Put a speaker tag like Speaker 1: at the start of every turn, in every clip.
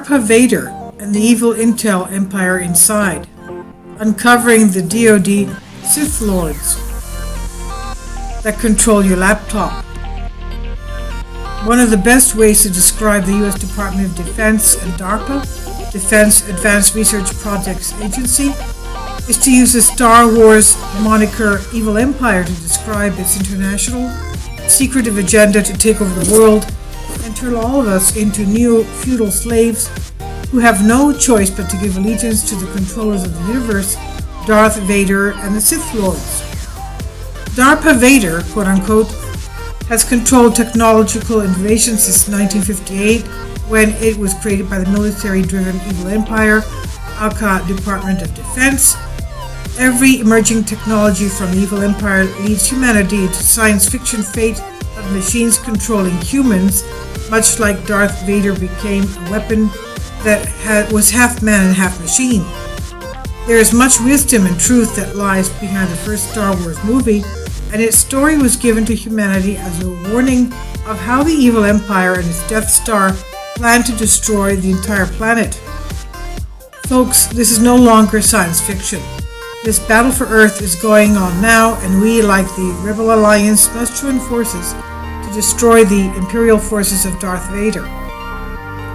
Speaker 1: DARPA Vader and the evil Intel empire inside, uncovering the DoD Sith Lords that control your laptop. One of the best ways to describe the U.S. Department of Defense and DARPA, Defense Advanced Research Projects Agency, is to use the Star Wars moniker Evil Empire to describe its international, secretive agenda to take over the world and turn all of us into neo-feudal slaves who have no choice but to give allegiance to the controllers of the universe, Darth Vader and the Sith Lords. DARPA Vader, quote-unquote, has controlled technological innovation since 1958, when it was created by the military-driven Evil Empire, aka Department of Defense. Every emerging technology from the Evil Empire leads humanity into science fiction fate of machines controlling humans, much like Darth Vader became a weapon that was half man and half machine. There is much wisdom and truth that lies behind the first Star Wars movie, and its story was given to humanity as a warning of how the Evil Empire and its Death Star plan to destroy the entire planet. Folks, this is no longer science fiction. This battle for Earth is going on now, and we, like the Rebel Alliance, must join forces to destroy the Imperial forces of Darth Vader.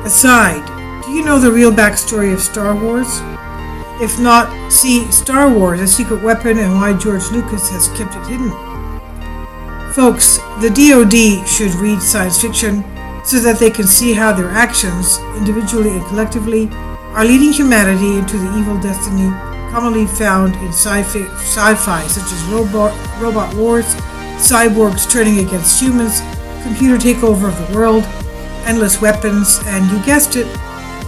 Speaker 1: Aside, do you know the real backstory of Star Wars? If not, see Star Wars, A Secret Weapon, and Why George Lucas Has Kept It Hidden. Folks, the DoD should read science fiction so that they can see how their actions, individually and collectively, are leading humanity into the evil destiny commonly found in sci-fi, such as robot wars, cyborgs turning against humans, computer takeover of the world, endless weapons, and you guessed it,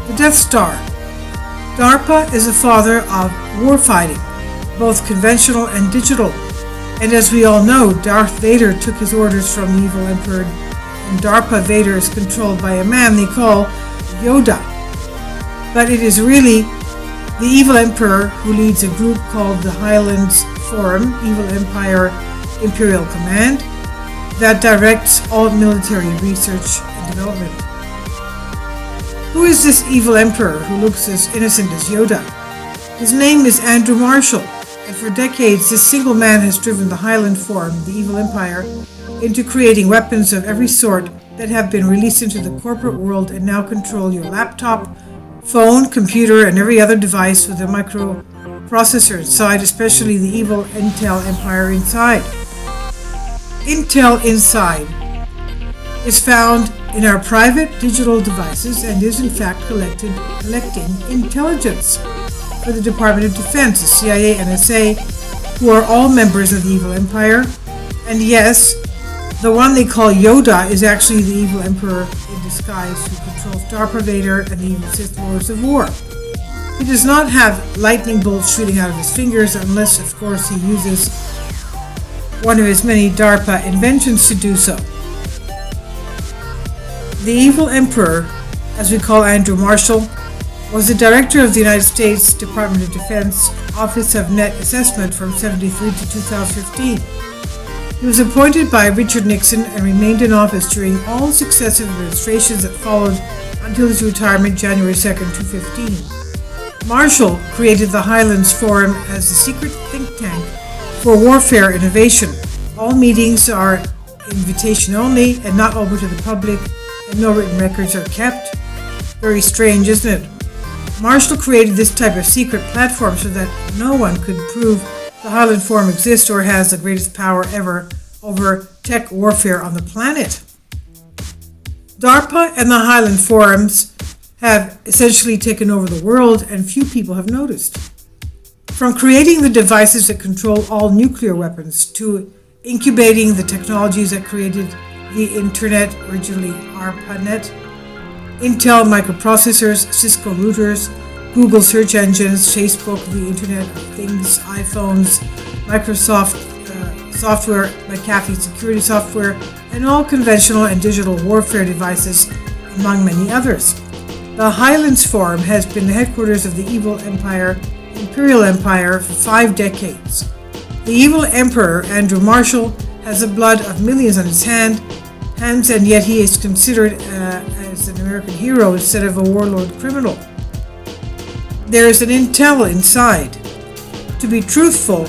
Speaker 1: the Death Star. DARPA is the father of warfighting, both conventional and digital. And as we all know, Darth Vader took his orders from the Evil Emperor, and DARPA Vader is controlled by a man they call Yoda. But it is really the Evil Emperor who leads a group called the Highlands Forum, Evil Empire Imperial Command, that directs all military research and development. Who is this Evil Emperor who looks as innocent as Yoda? His name is Andrew Marshall, and for decades this single man has driven the Highland Forum, the Evil Empire, into creating weapons of every sort that have been released into the corporate world and now control your laptop, phone, computer, and every other device with a microprocessor inside, especially the evil Intel Empire inside. Intel inside is found in our private digital devices and is in fact collecting intelligence for the Department of Defense, the CIA, NSA, who are all members of the Evil Empire. And yes, the one they call Yoda is actually the Evil Emperor in disguise who controls DARPA Vader and the evil Sith Lords of War. He does not have lightning bolts shooting out of his fingers unless, of course, he uses one of his many DARPA inventions to do so. The Evil Emperor, as we call Andrew Marshall, was the director of the United States Department of Defense Office of Net Assessment from 1973 to 2015. He was appointed by Richard Nixon and remained in office during all successive administrations that followed until his retirement January 2, 2015. Marshall created the Highlands Forum as a secret think tank for warfare innovation. All meetings are invitation only and not open to the public, and no written records are kept. Very strange, isn't it? Marshall created this type of secret platform so that no one could prove the Highland Forum exists or has the greatest power ever over tech warfare on the planet. DARPA and the Highland Forums have essentially taken over the world, and few people have noticed. From creating the devices that control all nuclear weapons to incubating the technologies that created the Internet, originally ARPANET, Intel microprocessors, Cisco routers, Google search engines, Facebook, the Internet of Things, iPhones, Microsoft software, McAfee security software, and all conventional and digital warfare devices, among many others. The Highlands Forum has been the headquarters of the Evil Empire, Imperial Empire, for 5 decades. The Evil Emperor, Andrew Marshall, has the blood of millions on his hands, and yet he is considered as an American hero instead of a warlord criminal. There is an Intel inside. To be truthful,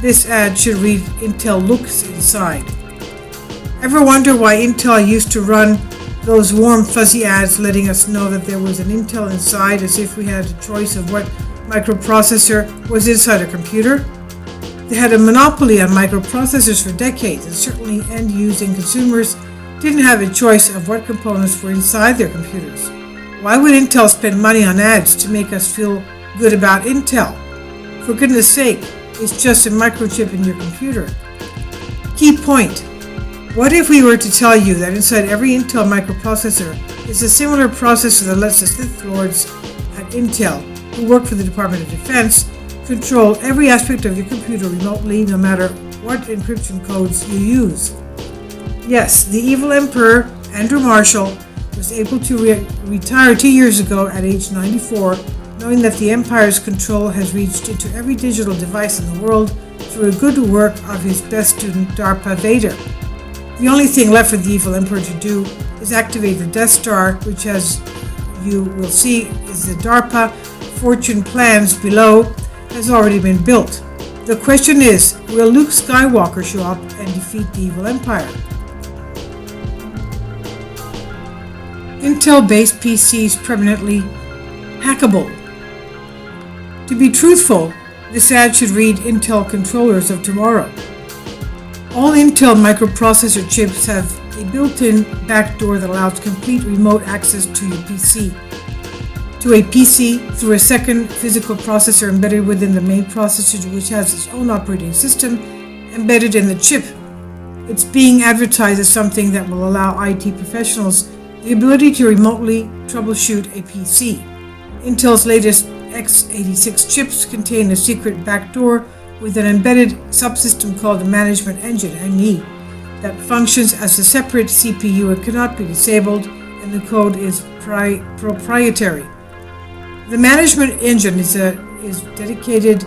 Speaker 1: this ad should read Intel looks inside. Ever wonder why Intel used to run those warm fuzzy ads letting us know that there was an Intel inside, as if we had a choice of what microprocessor was inside a computer? They had a monopoly on microprocessors for decades, and certainly end-using consumers didn't have a choice of what components were inside their computers. Why would Intel spend money on ads to make us feel good about Intel? For goodness sake, it's just a microchip in your computer. Key point. What if we were to tell you that inside every Intel microprocessor is a similar processor that lets the Sith Lords at Intel, who work for the Department of Defense, control every aspect of your computer remotely, no matter what encryption codes you use? Yes, the evil Emperor, Andrew Marshall, was able to retire 2 years ago at age 94, knowing that the Empire's control has reached into every digital device in the world through the good work of his best student, DARPA Vader. The only thing left for the evil Emperor to do is activate the Death Star, which, as you will see, is the DARPA fortune plans below, has already been built. The question is, will Luke Skywalker show up and defeat the evil Empire? Intel-based PCs permanently hackable. To be truthful, this ad should read Intel controllers of tomorrow. All Intel microprocessor chips have a built-in backdoor that allows complete remote access to your PC. To a PC through a second physical processor embedded within the main processor, which has its own operating system embedded in the chip. It's being advertised as something that will allow IT professionals the ability to remotely troubleshoot a PC. Intel's latest x86 chips contain a secret backdoor with an embedded subsystem called the Management Engine, ME, that functions as a separate CPU and cannot be disabled, and the code is proprietary. The Management Engine is a dedicated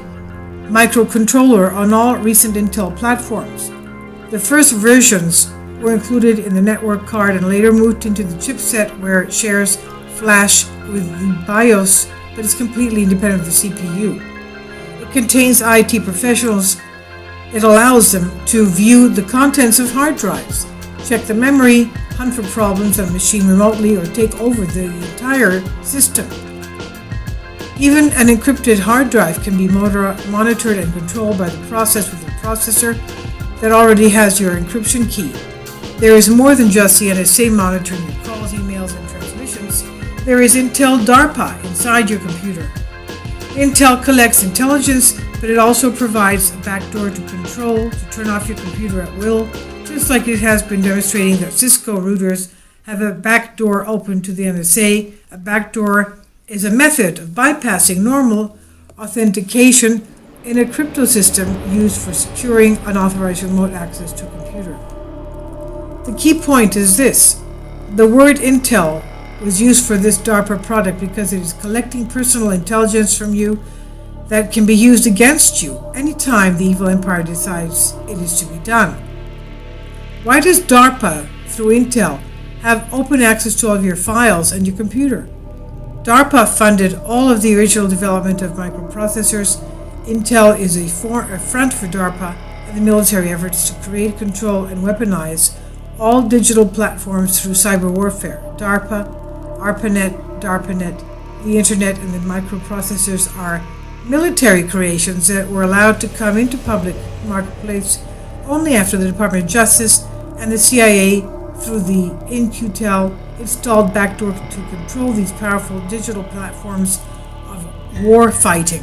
Speaker 1: microcontroller on all recent Intel platforms. The first versions were included in the network card and later moved into the chipset, where it shares flash with the BIOS but is completely independent of the CPU. It contains IT professionals. It allows them to view the contents of hard drives, check the memory, hunt for problems on a machine remotely, or take over the entire system. Even an encrypted hard drive can be monitored and controlled by the process with a processor that already has your encryption key. There is more than just the NSA monitoring your calls, emails, and transmissions. There is Intel DARPA inside your computer. Intel collects intelligence, but it also provides a backdoor to control, to turn off your computer at will, just like it has been demonstrating that Cisco routers have a backdoor open to the NSA. A backdoor is a method of bypassing normal authentication in a crypto system used for securing unauthorized remote access to a computer. The key point is this: the word Intel was used for this DARPA product because it is collecting personal intelligence from you that can be used against you anytime the evil empire decides it is to be done. Why does DARPA, through Intel, have open access to all of your files and your computer? DARPA funded all of the original development of microprocessors. Intel is a front for DARPA and the military efforts to create, control, and weaponize all digital platforms through cyber warfare. DARPA, ARPANET, DARPANET, the Internet, and the microprocessors are military creations that were allowed to come into public marketplace only after the Department of Justice and the CIA, through the In-Q-Tel, installed backdoor to control these powerful digital platforms of war fighting.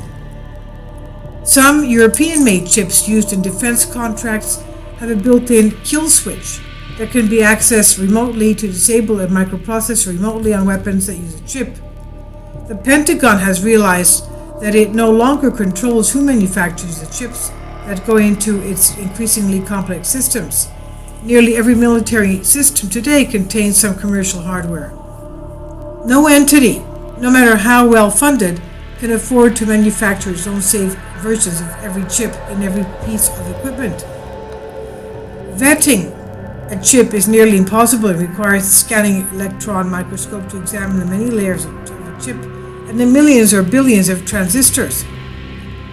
Speaker 1: Some European-made chips used in defense contracts have a built-in kill switch that can be accessed remotely to disable a microprocessor remotely on weapons that use a chip. The Pentagon has realized that it no longer controls who manufactures the chips that go into its increasingly complex systems. Nearly every military system today contains some commercial hardware. No entity, no matter how well funded, can afford to manufacture its own safe versions of every chip and every piece of equipment. Vetting A chip is nearly impossible. It requires a scanning electron microscope to examine the many layers of a chip and the millions or billions of transistors.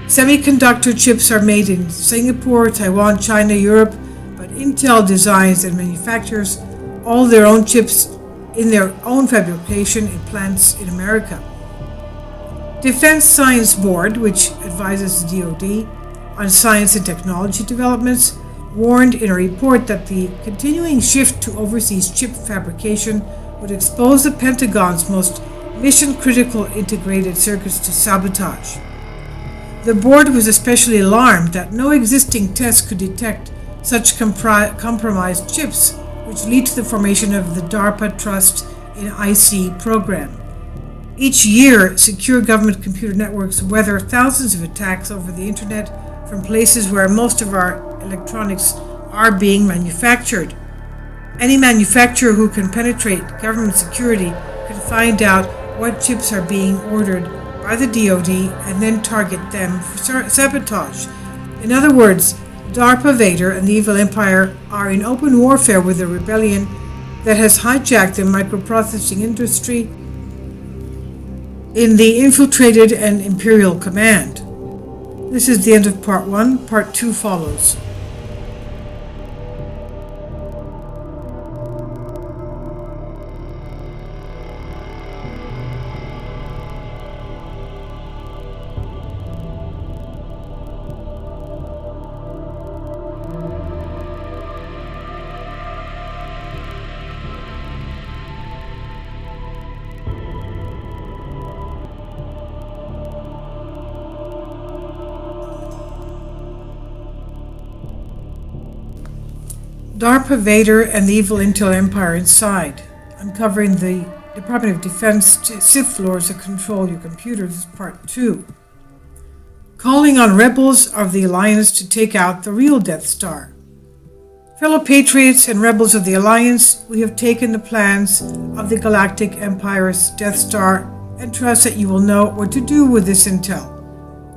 Speaker 1: Semiconductor chips are made in Singapore, Taiwan, China, Europe, but Intel designs and manufactures all their own chips in their own fabrication in plants in America. Defense Science Board, which advises the DoD on science and technology developments, warned in a report that the continuing shift to overseas chip fabrication would expose the Pentagon's most mission-critical integrated circuits to sabotage. The board was especially alarmed that no existing tests could detect such compromised chips, which lead to the formation of the DARPA Trust in IC program. Each year, secure government computer networks weather thousands of attacks over the internet from places where most of our electronics are being manufactured. Any manufacturer who can penetrate government security can find out what chips are being ordered by the DoD and then target them for sabotage. In other words, DARPA Vader and the evil empire are in open warfare with a rebellion that has hijacked the microprocessing industry in the infiltrated and imperial command. This is the end of part 1. Part 2 follows. DARPA Vader and the evil Intel empire inside, uncovering the Department of Defense Sith Lords that control your computers, part 2. Calling on rebels of the Alliance to take out the real Death Star. Fellow patriots and rebels of the Alliance, we have taken the plans of the Galactic Empire's Death Star and trust that you will know what to do with this intel.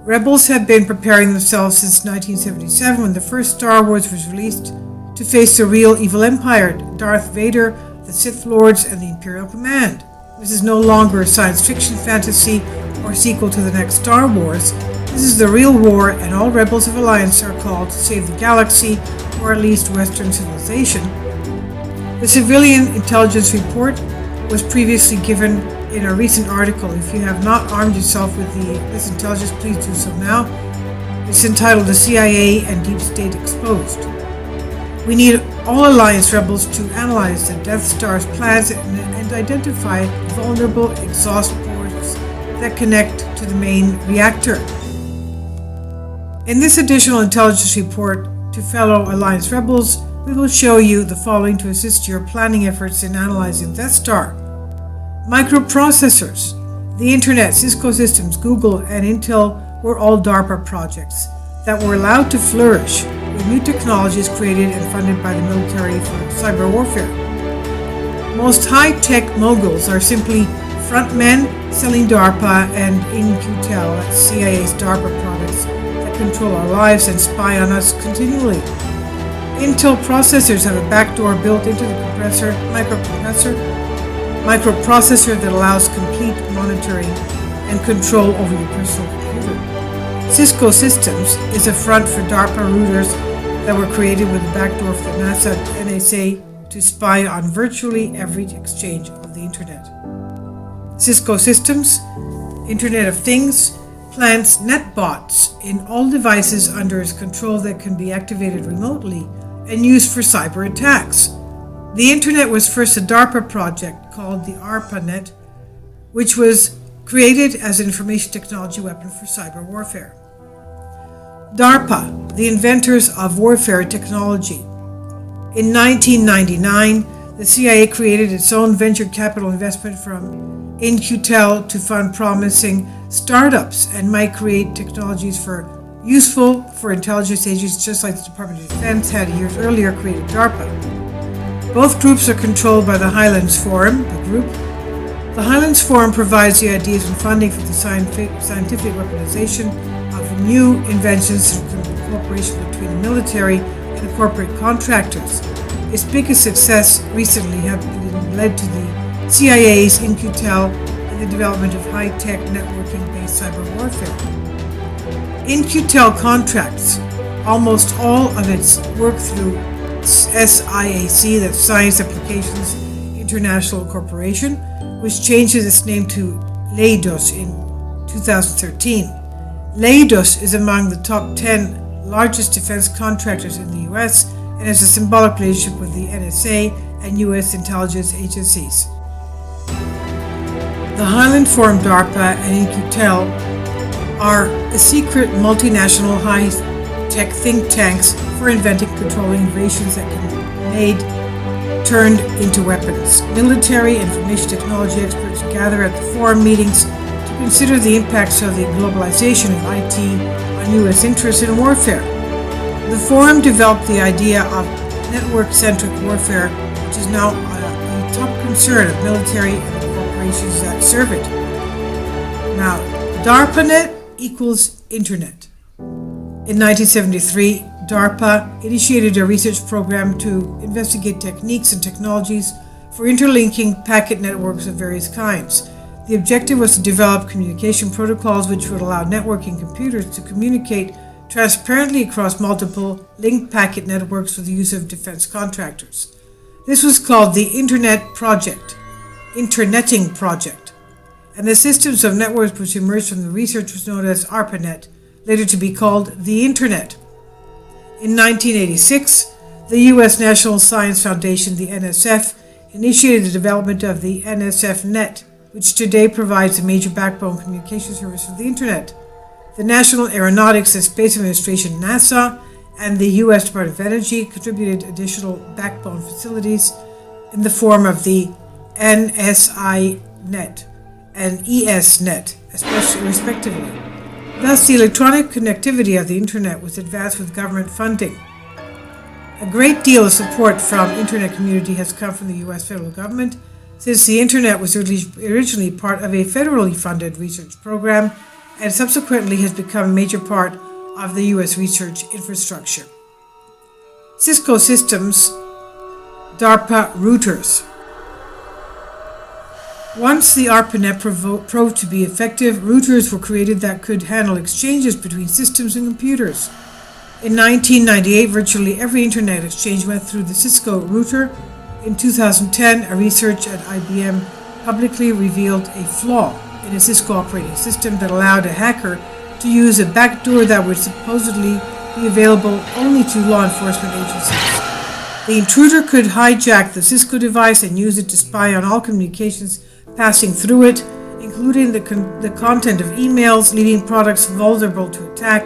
Speaker 1: Rebels have been preparing themselves since 1977 when the first Star Wars was released to face the real evil empire, Darth Vader, the Sith Lords, and the Imperial Command. This is no longer a science fiction fantasy or sequel to the next Star Wars. This is the real war, and all rebels of Alliance are called to save the galaxy, or at least Western civilization. The civilian intelligence report was previously given in a recent article. If you have not armed yourself with this intelligence, please do so now. It's entitled The CIA and Deep State Exposed. We need all Alliance rebels to analyze the Death Star's plans and identify vulnerable exhaust ports that connect to the main reactor. In this additional intelligence report to fellow Alliance rebels, we will show you the following to assist your planning efforts in analyzing Death Star. Microprocessors. The Internet, Cisco Systems, Google, and Intel were all DARPA projects that were allowed to flourish with new technologies created and funded by the military for cyber warfare. Most high-tech moguls are simply frontmen selling DARPA and In-Q-Tel, CIA's DARPA products that control our lives and spy on us continually. Intel processors have a backdoor built into the microprocessor that allows complete monitoring and control over your personal computer. Cisco Systems is a front for DARPA routers that were created with a backdoor for the NASA and NSA to spy on virtually every exchange of the Internet. Cisco Systems, Internet of Things, plants netbots in all devices under its control that can be activated remotely and used for cyber attacks. The Internet was first a DARPA project called the ARPANET, which was created as an information technology weapon for cyber warfare. DARPA, the inventors of warfare technology. In 1999, the CIA created its own venture capital investment from In-Q-Tel to fund promising startups and might create technologies useful for intelligence agencies, just like the Department of Defense had years earlier created DARPA. Both groups are controlled by the Highlands Forum, the group. The Highlands Forum provides the ideas and funding for the scientific weaponization of new inventions through cooperation between the military and the corporate contractors. Its biggest success recently has led to the CIA's In-Q-Tel and the development of high-tech networking-based cyber warfare. In-Q-Tel contracts almost all of its work through SIAC, that's Science Applications International Corporation, which changes its name to Leidos in 2013. Leidos is among the top 10 largest defense contractors in the US and has a symbolic relationship with the NSA and US intelligence agencies. The Highland Forum, DARPA, and In-Q-Tel are the secret multinational high-tech think tanks for inventing, controlling innovations that can be made, turned into weapons. Military and information technology experts gather at the forum meetings to consider the impacts of the globalization of IT on U.S. interests in warfare. The forum developed the idea of network-centric warfare, which is now a top concern of military and the corporations that serve it. Now, DARPANet equals Internet. In 1973, DARPA initiated a research program to investigate techniques and technologies for interlinking packet networks of various kinds. The objective was to develop communication protocols which would allow networking computers to communicate transparently across multiple linked packet networks for the use of defense contractors. This was called the Internet Project, Interneting Project, and the systems of networks which emerged from the research was known as ARPANET, later to be called the Internet. In 1986, the U.S. National Science Foundation, the NSF, initiated the development of the NSF-Net, which today provides a major backbone communication service for the Internet. The National Aeronautics and Space Administration, NASA, and the U.S. Department of Energy contributed additional backbone facilities in the form of the NSI-Net and ES-Net, respectively. Thus, the electronic connectivity of the Internet was advanced with government funding. A great deal of support from the Internet community has come from the U.S. federal government, since the Internet was originally part of a federally funded research program and subsequently has become a major part of the U.S. research infrastructure. Cisco Systems, DARPA routers. Once the ARPANET proved to be effective, routers were created that could handle exchanges between systems and computers. In 1998, virtually every Internet exchange went through the Cisco router. In 2010, a research at IBM publicly revealed a flaw in a Cisco operating system that allowed a hacker to use a backdoor that would supposedly be available only to law enforcement agencies. The intruder could hijack the Cisco device and use it to spy on all communications passing through it, including the content of emails, leaving products vulnerable to attack,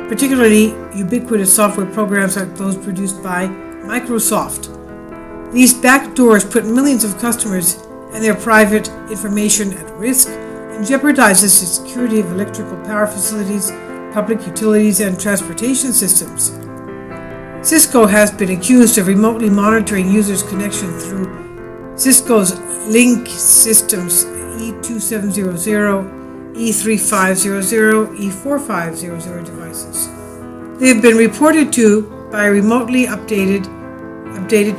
Speaker 1: particularly ubiquitous software programs like those produced by Microsoft. These backdoors put millions of customers and their private information at risk and jeopardizes the security of electrical power facilities, public utilities, and transportation systems. Cisco has been accused of remotely monitoring users' connection through Cisco's link systems E2700, E3500, E4500 devices. They have been reported to by remotely updated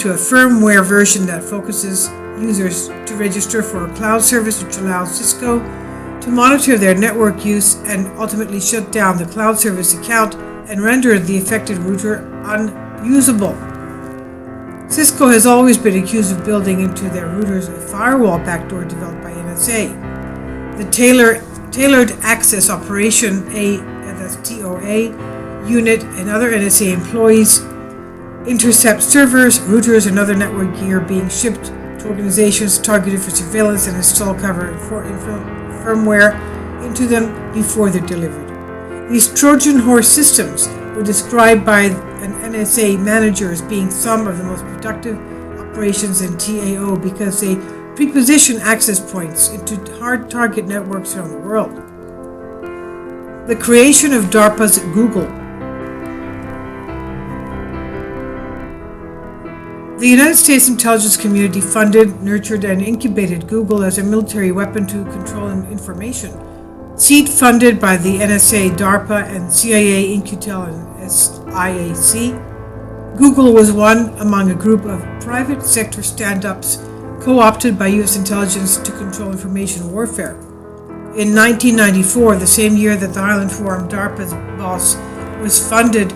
Speaker 1: to a firmware version that focuses users to register for a cloud service which allows Cisco to monitor their network use and ultimately shut down the cloud service account and render the affected router unusable. Cisco has always been accused of building into their routers a firewall backdoor developed by NSA. The Tailored Access Operation, that's TOA, unit and other NSA employees intercept servers, routers, and other network gear being shipped to organizations targeted for surveillance and install cover and firmware into them before they're delivered. These Trojan horse systems were described by an NSA manager as being some of the most productive operations in TAO because they pre-position access points into hard target networks around the world. The creation of DARPA's Google. The United States intelligence community funded, nurtured, and incubated Google as a military weapon to control information. Seed funded by the NSA, DARPA, and CIA, In-Q-Tel, and SIAC. Google was one among a group of private sector stand-ups co-opted by U.S. intelligence to control information warfare. In 1994, the same year that the Highland Forum DARPA's boss was founded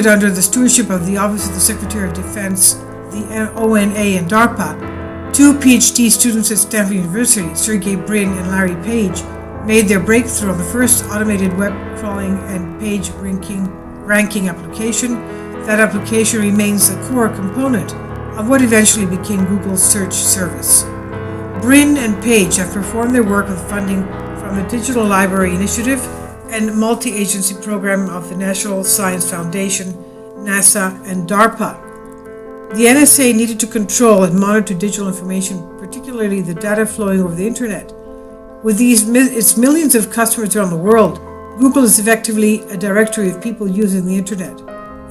Speaker 1: under the stewardship of the Office of the Secretary of Defense, the ONA and DARPA, two PhD students at Stanford University, Sergey Brin and Larry Page, made their breakthrough on the first automated web crawling and page ranking application. That application remains a core component of what eventually became Google's search service. Brin and Page have performed their work with funding from the Digital Library Initiative and multi-agency program of the National Science Foundation, NASA, and DARPA. The NSA needed to control and monitor digital information, particularly the data flowing over the internet. With its millions of customers around the world, Google is effectively a directory of people using the internet.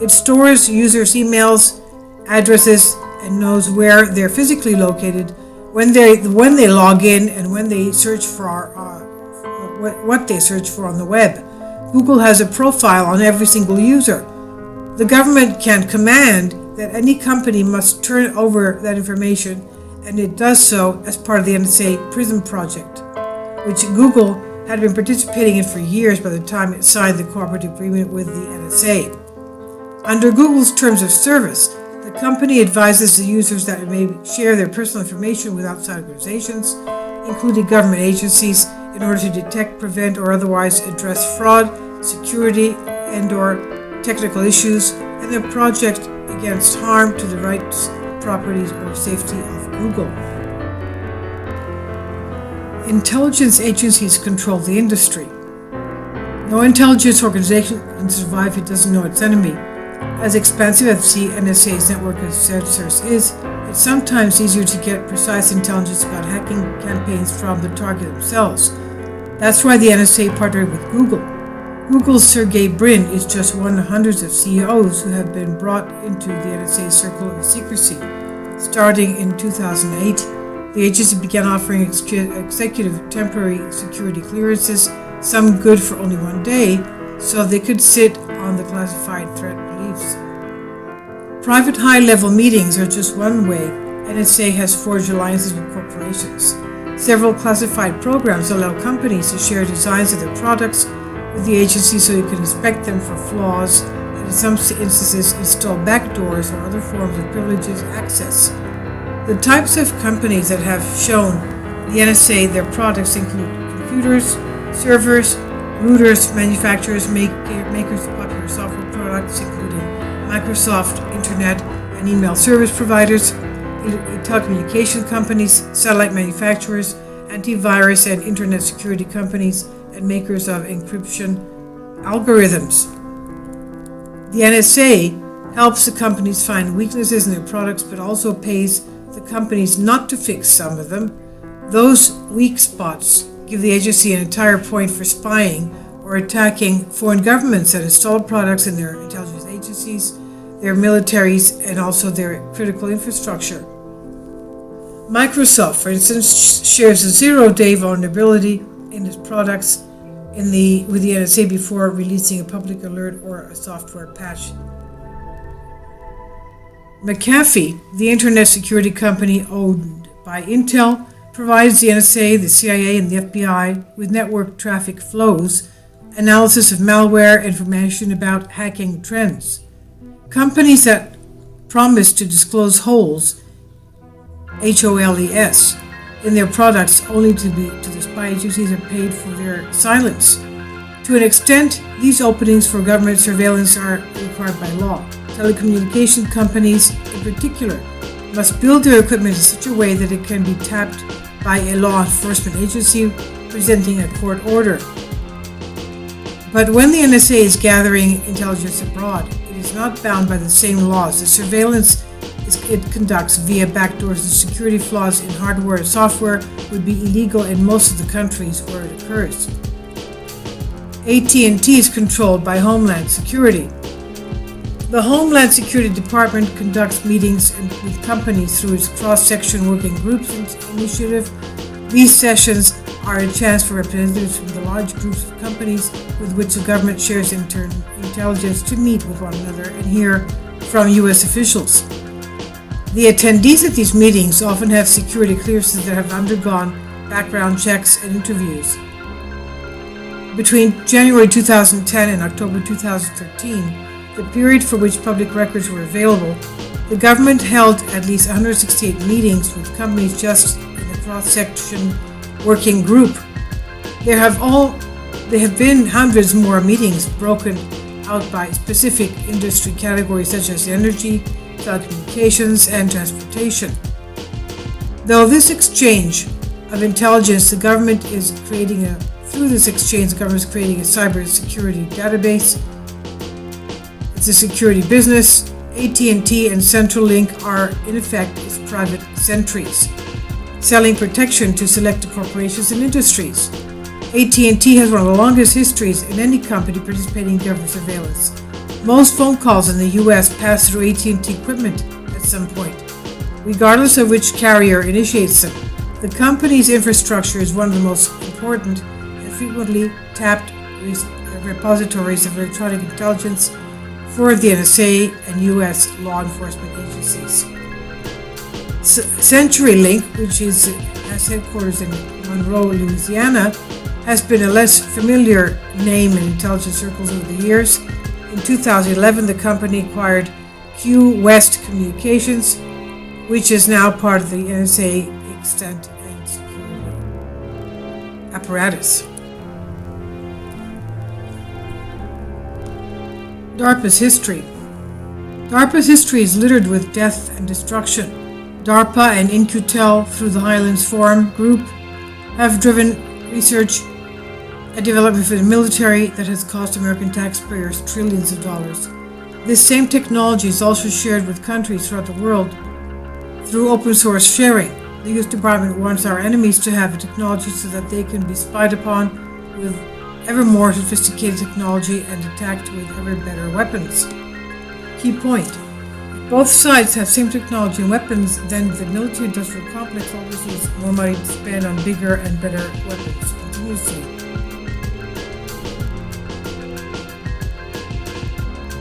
Speaker 1: It stores users' emails, addresses, and knows where they're physically located, when they log in, and when they search for what they search for on the web. Google has a profile on every single user. The government can command that any company must turn over that information, and it does so as part of the NSA PRISM project, which Google had been participating in for years by the time it signed the cooperative agreement with the NSA. Under Google's terms of service, the company advises the users that it may share their personal information with outside organizations, including government agencies, in order to detect, prevent, or otherwise address fraud, security, and/or technical issues, and their project against harm to the rights, properties, or safety of Google. Intelligence agencies control the industry. No intelligence organization can survive if it doesn't know its enemy. As expansive as the NSA's network of sensors is, it's sometimes easier to get precise intelligence about hacking campaigns from the target themselves. That's why the NSA partnered with Google. Google's Sergey Brin is just one of hundreds of CEOs who have been brought into the NSA's circle of secrecy. Starting in 2008, the agency began offering executive temporary security clearances, some good for only one day, so they could sit on the classified threat briefs. Private high-level meetings are just one way NSA has forged alliances with corporations. Several classified programs allow companies to share designs of their products with the agency so you can inspect them for flaws and in some instances install backdoors or other forms of privileged access. The types of companies that have shown the NSA their products include computers, servers, routers, manufacturers, makers of popular software products including Microsoft, Internet and email service providers, telecommunication companies, satellite manufacturers, antivirus and internet security companies, and makers of encryption algorithms. The NSA helps the companies find weaknesses in their products, but also pays the companies not to fix some of them. Those weak spots give the agency an entire point for spying or attacking foreign governments that install products in their intelligence agencies, their militaries, and also their critical infrastructure. Microsoft, for instance, shares a zero-day vulnerability in its products with the NSA before releasing a public alert or a software patch. McAfee, the internet security company owned by Intel, provides the NSA, the CIA, and the FBI with network traffic flows, analysis of malware, information about hacking trends. Companies that promise to disclose holes, HOLES, in their products only to the spy agencies are paid for their silence. To an extent, these openings for government surveillance are required by law. Telecommunication companies, in particular, must build their equipment in such a way that it can be tapped by a law enforcement agency presenting a court order. But when the NSA is gathering intelligence abroad, it is not bound by the same laws. The surveillance it conducts via backdoors and security flaws in hardware and software would be illegal in most of the countries where it occurs. AT&T is controlled by Homeland Security. The Homeland Security Department conducts meetings with companies through its cross-section working groups initiative. These sessions are a chance for representatives from the large groups of companies with which the government shares intelligence to meet with one another and hear from U.S. officials. The attendees at these meetings often have security clearances that have undergone background checks and interviews. Between January 2010 and October 2013, the period for which public records were available, the government held at least 168 meetings with companies just in the cross-section working group. There have been hundreds more meetings broken out by specific industry categories such as energy, telecommunications, and transportation. Though this exchange of intelligence, the government is creating a cybersecurity database. It's a security business. AT&T and Centrelink are, in effect, its private sentries, selling protection to selected corporations and industries. AT&T has one of the longest histories in any company participating in government surveillance. Most phone calls in the U.S. pass through AT&T equipment at some point, regardless of which carrier initiates them. The company's infrastructure is one of the most important and frequently tapped repositories of electronic intelligence for the NSA and U.S. law enforcement agencies. CenturyLink, which has headquarters in Monroe, Louisiana, has been a less familiar name in intelligence circles over the years. In 2011, the company acquired Q West Communications, which is now part of the NSA extent and security apparatus. DARPA's history. DARPA's history is littered with death and destruction. DARPA and In-Q-Tel, through the Highlands Forum Group, have driven research and development for the military that has cost American taxpayers trillions of dollars. This same technology is also shared with countries throughout the world through open source sharing. The U.S. Department wants our enemies to have the technology so that they can be spied upon with ever more sophisticated technology and attacked with ever better weapons. Key point: if both sides have same technology and weapons, then the military-industrial complex always needs more money to spend on bigger and better weapons continuously.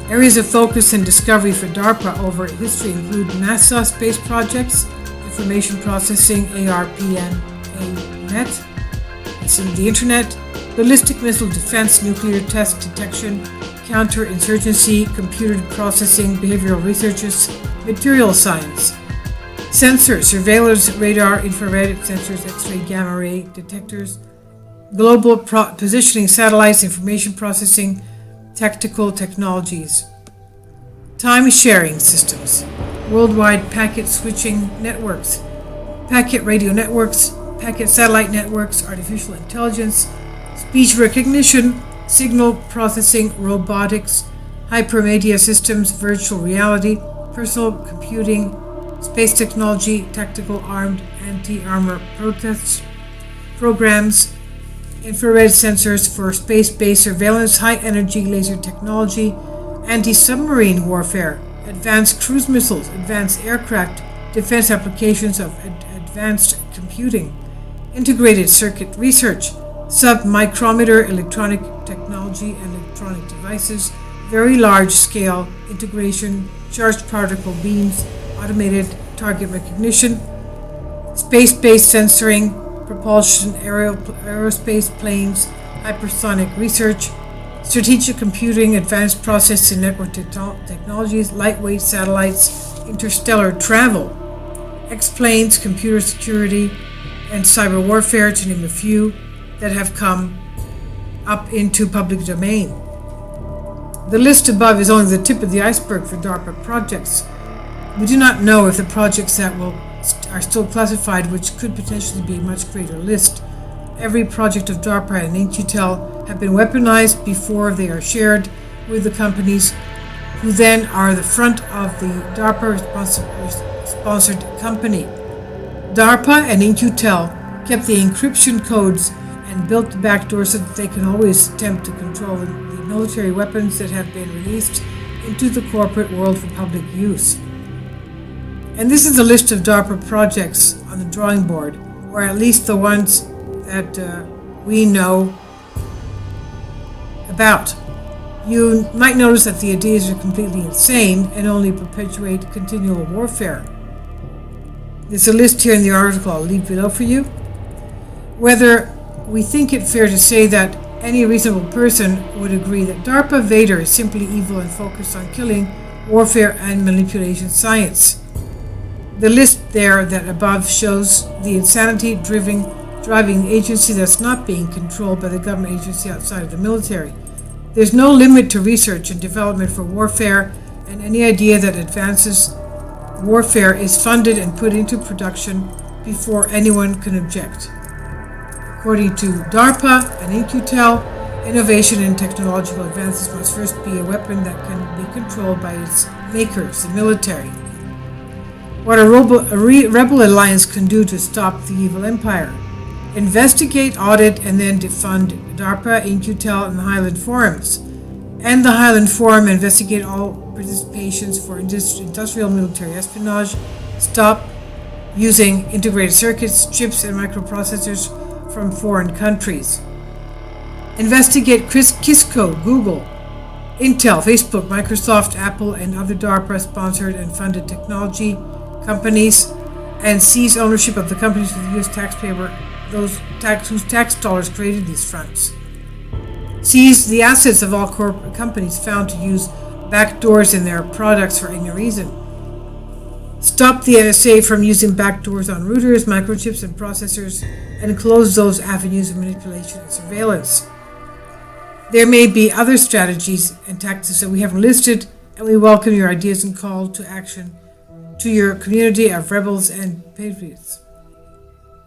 Speaker 1: Areas of focus and discovery for DARPA over history include NASA space projects, information processing, ARPANET, that's in the Internet, ballistic missile defense, nuclear test detection, counterinsurgency, computer processing, behavioral researches, material science, sensors, surveillance, radar, infrared sensors, X-ray, gamma ray detectors, global positioning satellites, information processing, tactical technologies, time sharing systems, worldwide packet switching networks, packet radio networks, packet satellite networks, artificial intelligence, speech recognition, signal processing, robotics, hypermedia systems, virtual reality, personal computing, space technology, tactical armed anti-armor protests, programs, infrared sensors for space-based surveillance, high-energy laser technology, anti-submarine warfare, advanced cruise missiles, advanced aircraft, defense applications of advanced computing, integrated circuit research, sub-micrometer electronic technology and electronic devices, very large-scale integration, charged particle beams, automated target recognition, space-based censoring, propulsion, aerospace planes, hypersonic research, strategic computing, advanced processing network technologies, lightweight satellites, interstellar travel, X-planes, computer security, and cyber warfare, to name a few, that have come up into public domain. The list above is only the tip of the iceberg for DARPA projects. We do not know if the projects that are still classified, which could potentially be a much greater list. Every project of DARPA and In-Q-Tel have been weaponized before they are shared with the companies, who then are the front of the DARPA-sponsored company. DARPA and In-Q-Tel kept the encryption codes and built the back door so that they can always attempt to control the military weapons that have been released into the corporate world for public use. And this is a list of DARPA projects on the drawing board, or at least the ones that we know about. You might notice that the ideas are completely insane and only perpetuate continual warfare. There's a list here in the article I'll leave below for you. Whether we think it fair to say that any reasonable person would agree that DARPA Vader is simply evil and focused on killing, warfare, and manipulation science. The list there that above shows the insanity driving the agency that's not being controlled by the government agency outside of the military. There's no limit to research and development for warfare, and any idea that advances warfare is funded and put into production before anyone can object. According to DARPA and In-Q-Tel, innovation and technological advances must first be a weapon that can be controlled by its makers, the military. What a rebel alliance can do to stop the evil empire. Investigate, audit, and then defund DARPA, In-Q-Tel, and the Highland Forums. And the Highland Forum investigate all participations for industrial military espionage. Stop using integrated circuits, chips, and microprocessors from foreign countries. Investigate Kisco, Google, Intel, Facebook, Microsoft, Apple, and other DARPA-sponsored and funded technology companies, and seize ownership of the companies with the U.S. taxpayer, whose tax dollars created these fronts. Seize the assets of all corporate companies found to use backdoors in their products for any reason. Stop the NSA from using backdoors on routers, microchips, and processors, and close those avenues of manipulation and surveillance. There may be other strategies and tactics that we haven't listed, and we welcome your ideas and call to action to your community of rebels and patriots.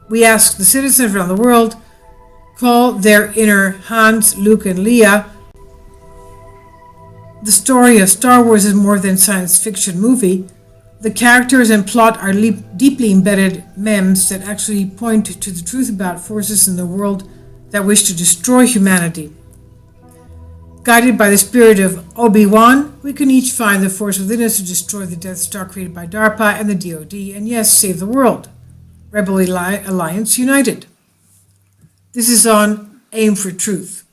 Speaker 1: We ask the citizens around the world, call their inner Hans, Luke, and Leia. The story of Star Wars is more than a science fiction movie. The characters and plot are deeply embedded memes that actually point to the truth about forces in the world that wish to destroy humanity. Guided by the spirit of Obi-Wan, we can each find the force within us to destroy the Death Star created by DARPA and the DoD, and yes, save the world. Rebel Alliance United. This is on Aim for Truth.